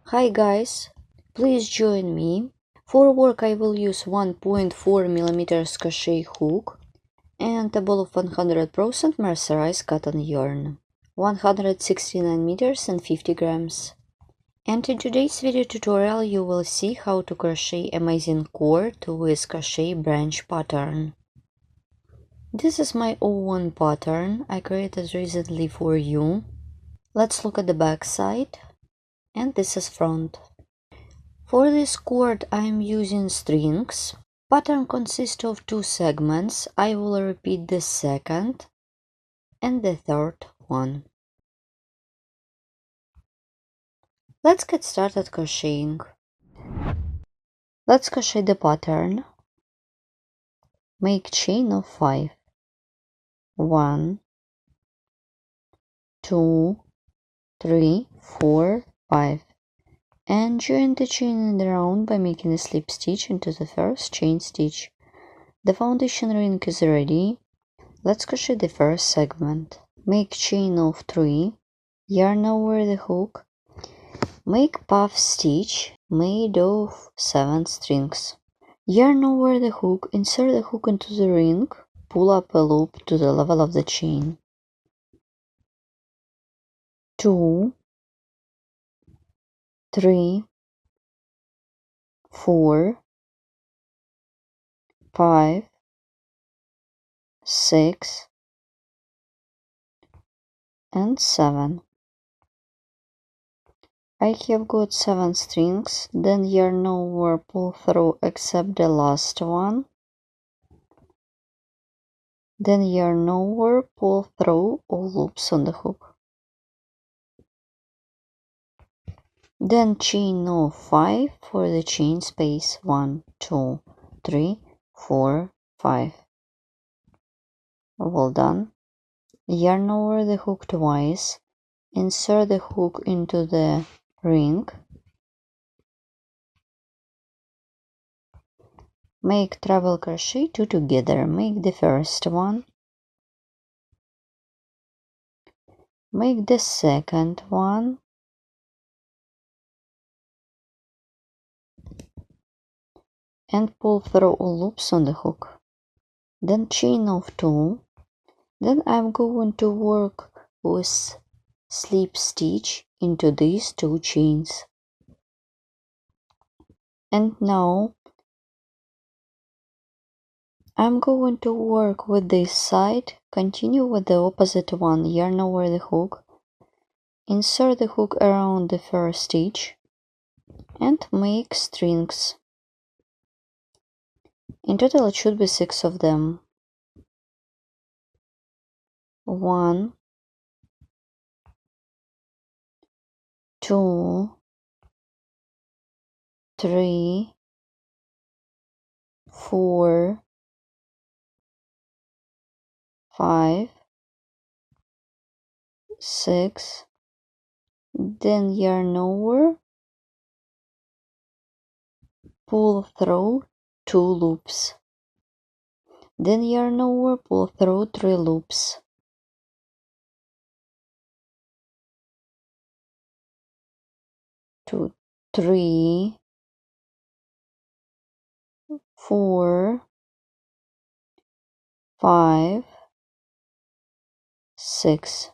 Hi guys, please join me. For work I will use 1.4mm crochet hook and a ball of 100% mercerized cotton yarn, 169 meters and 50 grams. And in today's video tutorial you will see how to crochet amazing cord with crochet branch pattern. This is my own pattern I created recently for you. Let's look at the back side, and this is front. For this cord I am using strings. Pattern consists of two segments. I will repeat the second and the third one. Let's get started crocheting. Let's crochet the pattern. Make chain of 5. 1, 2, 3, 4, 5. And join the chain in the round by making a slip stitch into the first chain stitch. The foundation ring is ready. Let's crochet the first segment. Make chain of 3, yarn over the hook, make puff stitch made of 7 strings. Yarn over the hook, insert the hook into the ring, pull up a loop to the level of the chain. 2, 3, 4, 5, 6, and 7. I have got 7 strings, then yarn over, pull through except the last one, then yarn over, pull through all loops on the hook. Then chain of 5 for the chain space. 1, 2, 3, 4, 5. Well done. Yarn over the hook twice, insert the hook into the ring, make treble crochet 2 together. Make the first one, make the second one, and pull through all loops on the hook. Then chain of 2. Then I'm going to work with slip stitch into these 2 chains. And now I'm going to work with this side, continue with the opposite one, yarn over the hook, insert the hook around the first stitch, and make strings. In total it should be 6 of them. 1, 2, 3, 4, 5, 6, then yarn over, pull through 2 loops, then yarn over, pull through 3 loops, 2, 3, 4, 5, 6.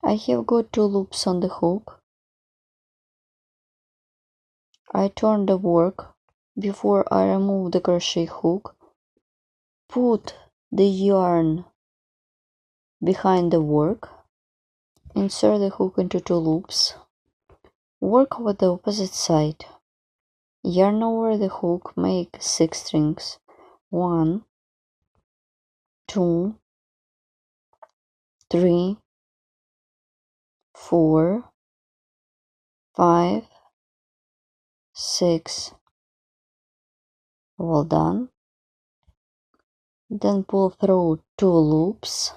I have got 2 loops on the hook. I turn the work before I remove the crochet hook. Put the yarn behind the work. Insert the hook into 2 loops. Work with the opposite side. Yarn over the hook, make 6 strings. 1, 2, 3, 4, 5, 6. Well done. Then pull through 2 loops.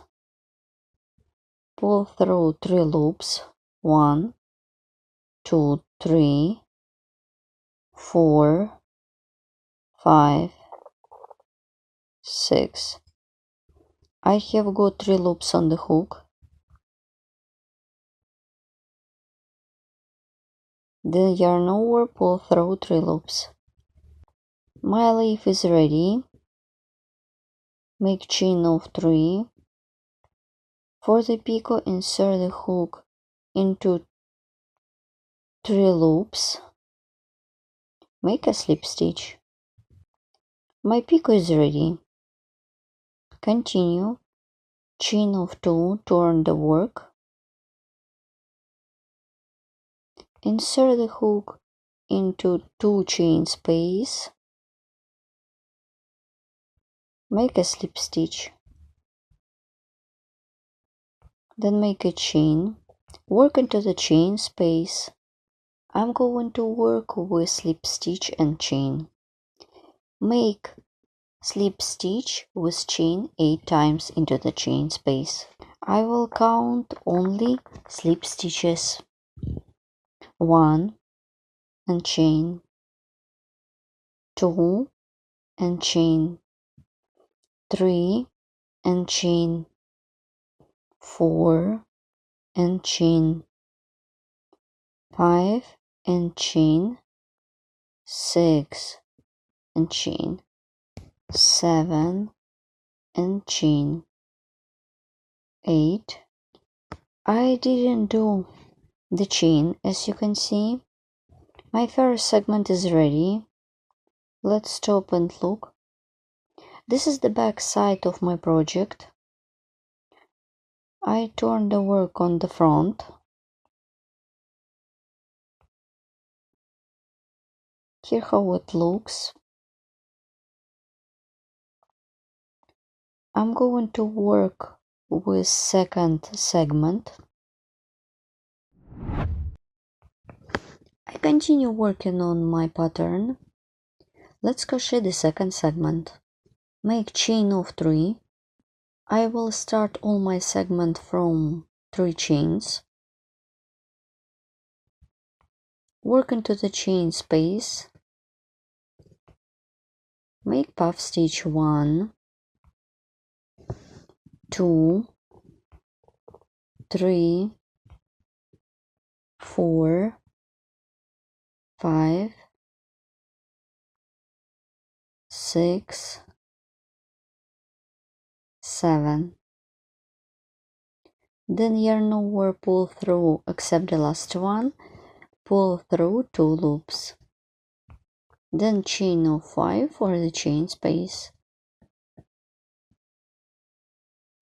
Pull through 3 loops. 1, 2, 3, 4, 5, 6. I have got 3 loops on the hook. Then yarn over, pull through 3 loops. My leaf is ready. Make chain of 3. For the picot, insert the hook into 3 loops. Make a slip stitch. My picot is ready. Continue. Chain of 2, turn the work. Insert the hook into 2 chain space. Make a slip stitch. Then make a chain. Work into the chain space. I'm going to work with slip stitch and chain. Make slip stitch with chain 8 times into the chain space. I will count only slip stitches. 1 and chain, 2 and chain, 3 and chain, 4 and chain, 5 and chain, 6 and chain, 7 and chain, 8. I didn't do the chain, as you can see. My first segment is ready. Let's stop and look. This is the back side of my project. I turn the work on the front. Here how it looks. I'm going to work with second segment. I continue working on my pattern. Let's crochet the second segment. Make chain of 3. I will start all my segment from 3 chains. Work into the chain space. Make puff stitch 1, 2, 3, 4, 5, 6, 7. Then yarn over, pull through except the last one, pull through 2 loops. Then chain of 5 for the chain space.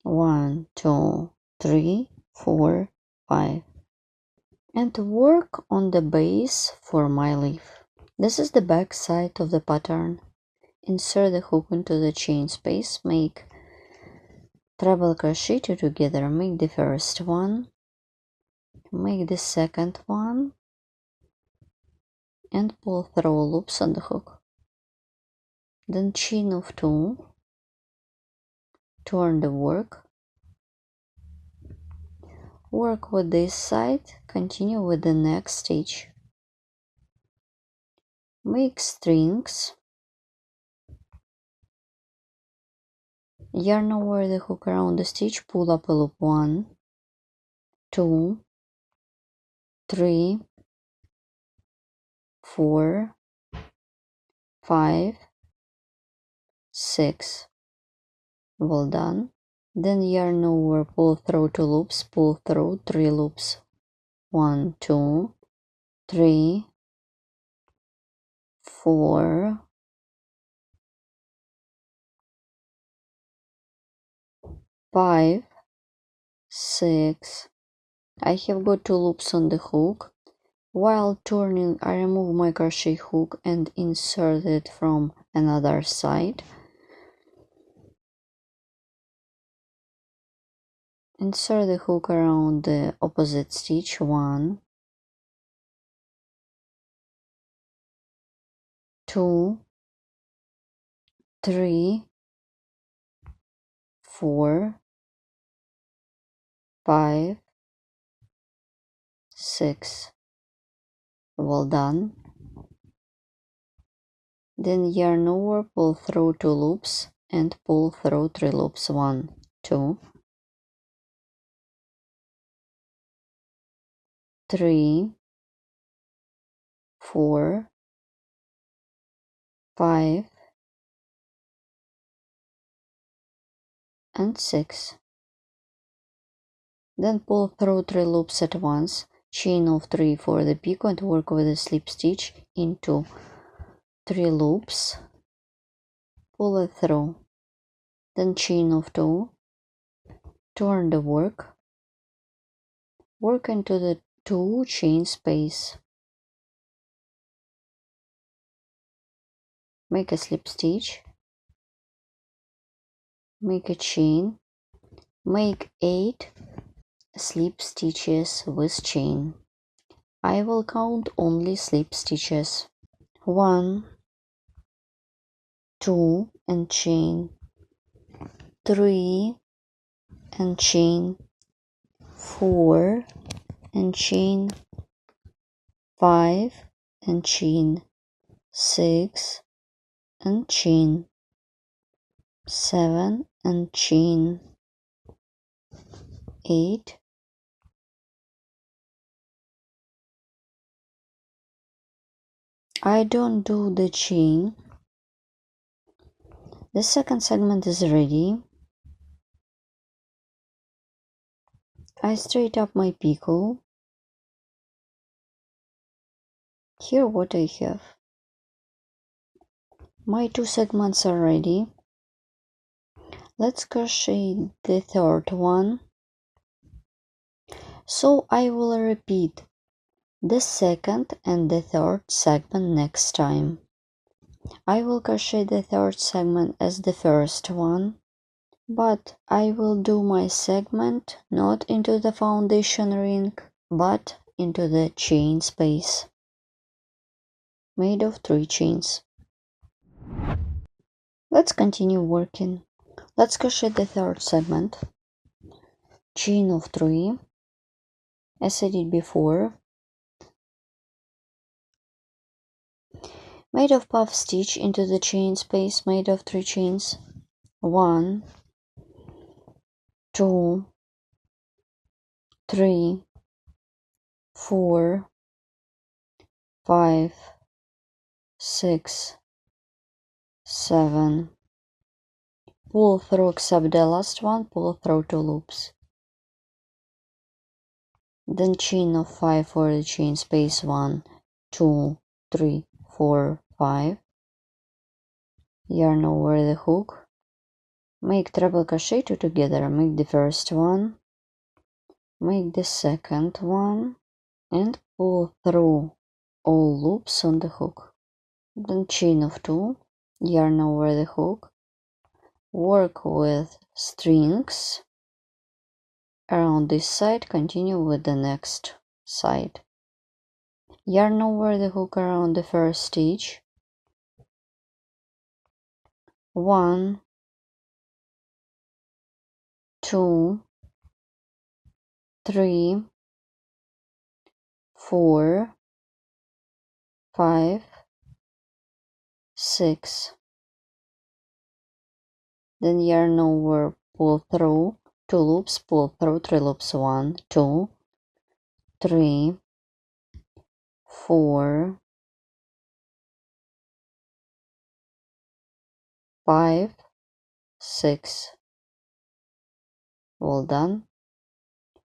1, 2, 3, 4, 5. And work on the base for my leaf. This is the back side of the pattern. Insert the hook into the chain space, make treble crochet 2 together, make the first one, make the second one, and pull through loops on the hook. Then chain of 2, turn the work, work with this side, continue with the next stitch. Make strings, yarn over the hook around the stitch, pull up a loop 1, 2, 3, 4, 5, 6. Well done. Then yarn over, pull through 2 loops, pull through 3 loops. 1, 2, 3, 4, 5, 6. I have got 2 loops on the hook. While turning, I remove my crochet hook and insert it from another side. Insert the hook around the opposite stitch. 1, 2, 3, 4, 5, 6. Well done. Then yarn over, pull through 2 loops and pull through 3 loops. 1, 2, 3, 4, 5, and 6. Then pull through 3 loops at once, chain of 3 for the picot, and work with a slip stitch into 3 loops, pull it through, then chain of 2, turn the work into the 2 chain space, make a slip stitch, make a chain, make 8 slip stitches with chain. I will count only slip stitches. 1, 2 and chain, 3 and chain, 4 and chain, 5 and chain, 6 and chain, 7 and chain, 8, I don't do the chain. The second segment is ready. I straight up my picot. Here what I have. My 2 segments are ready. Let's crochet the third one. So I will repeat the second and the third segment next time. I will crochet the third segment as the first one, but I will do my segment not into the foundation ring, but into the chain space made of 3 chains. Let's continue working. Let's crochet the third segment, chain of 3, as I did before, made of puff stitch into the chain space made of 3 chains, 1, 2, 3, 4, 5, 6, 7, pull through except the last one, pull through 2 loops, then chain of 5 for the chain space, 1, 2, 3, 4, 5, yarn over the hook, make treble crochet 2 together, make the first one, make the second one, and pull through all loops on the hook, then chain of 2, yarn over the hook, work with strings around this side, continue with the next side, yarn over the hook around the first stitch, 1, 2, 3, 4, 5, 6, then yarn over, pull through 2 loops, pull through 3 loops, 1, 2, 3, 4, 5, 6, well done.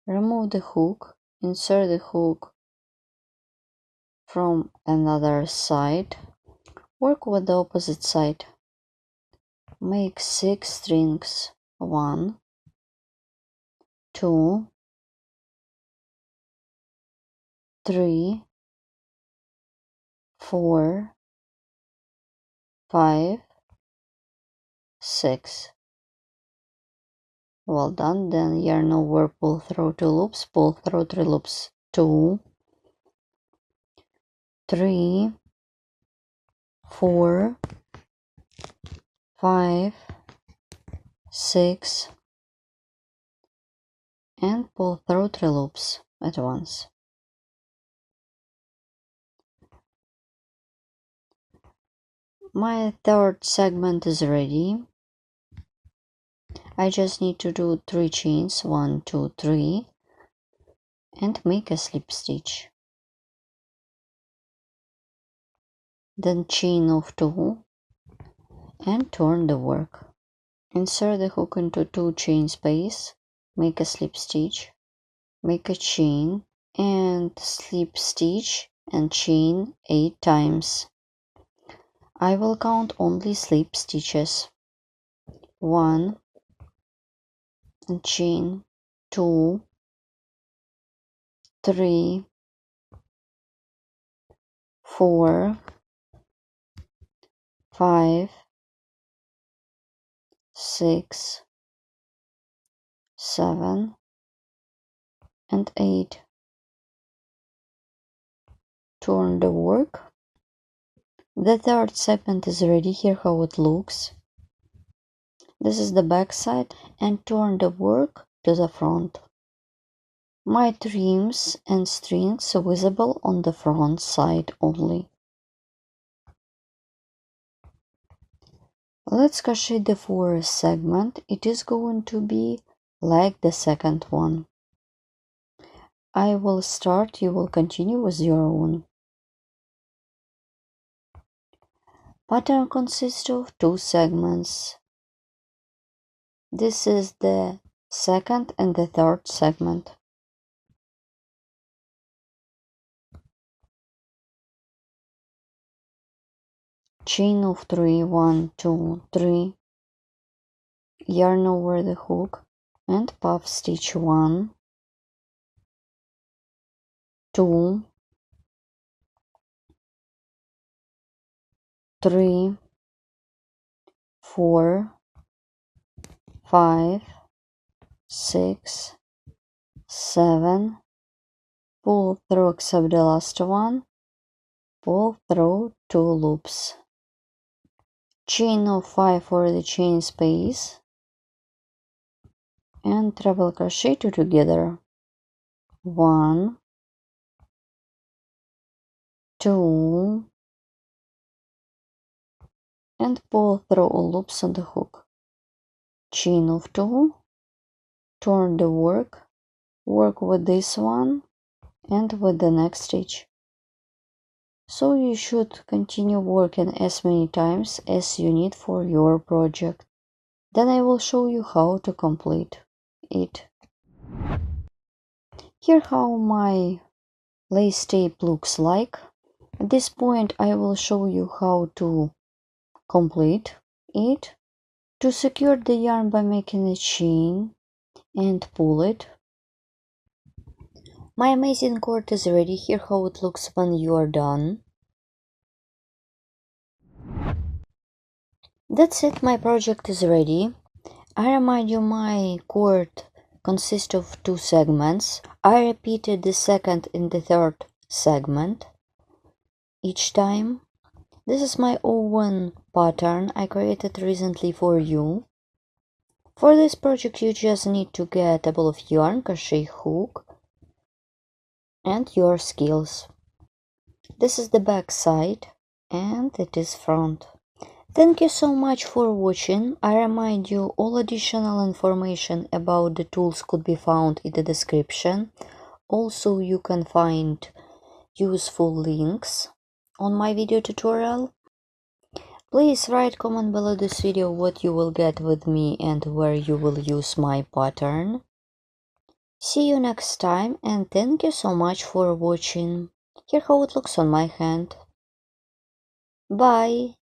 Remove the hook, insert the hook from another side, work with the opposite side, make 6 strings, 1, 2, 3, 4, 5, 6, well done. Then yarn over, pull through 2 loops, pull through 3 loops, 2, 3, 4, 5, 6, and pull through 3 loops at once. My third segment is ready. I just need to do 3 chains, 1, 2, 3, and make a slip stitch. then chain of 2 and turn the work. Insert the hook into 2 chain space, make a slip stitch, make a chain and slip stitch and chain 8 times. I will count only slip stitches. 1 and chain, 2, 3, 4, 5, 6, 7 and 8. Turn the work. The third segment is ready. Here how it looks. This is the back side, and turn the work to the front. My trims and strings are visible on the front side only. Let's crochet the fourth segment. It is going to be like the second one. I will start, you will continue with your own. Pattern consists of 2 segments. This is the second and the third segment. Chain of 3, 1, 2, 3, yarn over the hook and puff stitch 1, 2, 3, 4, 5, 6, 7, pull through except the last one, pull through 2 loops. Chain of 5 for the chain space and treble crochet 2 together. 1, 2, and pull through all loops on the hook. Chain of 2, turn the work with this one and with the next stitch. So you should continue working as many times as you need for your project. Then I will show you how to complete it. Here how my lace tape looks like. At this point I will show you how to complete it. To secure the yarn by making a chain and pull it. My amazing cord is ready. Here how it looks when you are done. That's it, my project is ready. I remind you my cord consists of 2 segments. I repeated the second and the third segment each time. This is my own pattern I created recently for you. For this project you just need to get a ball of yarn, crochet hook and your skills. This is the back side and it is front. Thank you so much for watching. I remind you all additional information about the tools could be found in the description. Also you can find useful links on my video tutorial. Please write comment below this video what you will get with me and where you will use my pattern. See you next time and thank you so much for watching. Here how it looks on my hand. Bye!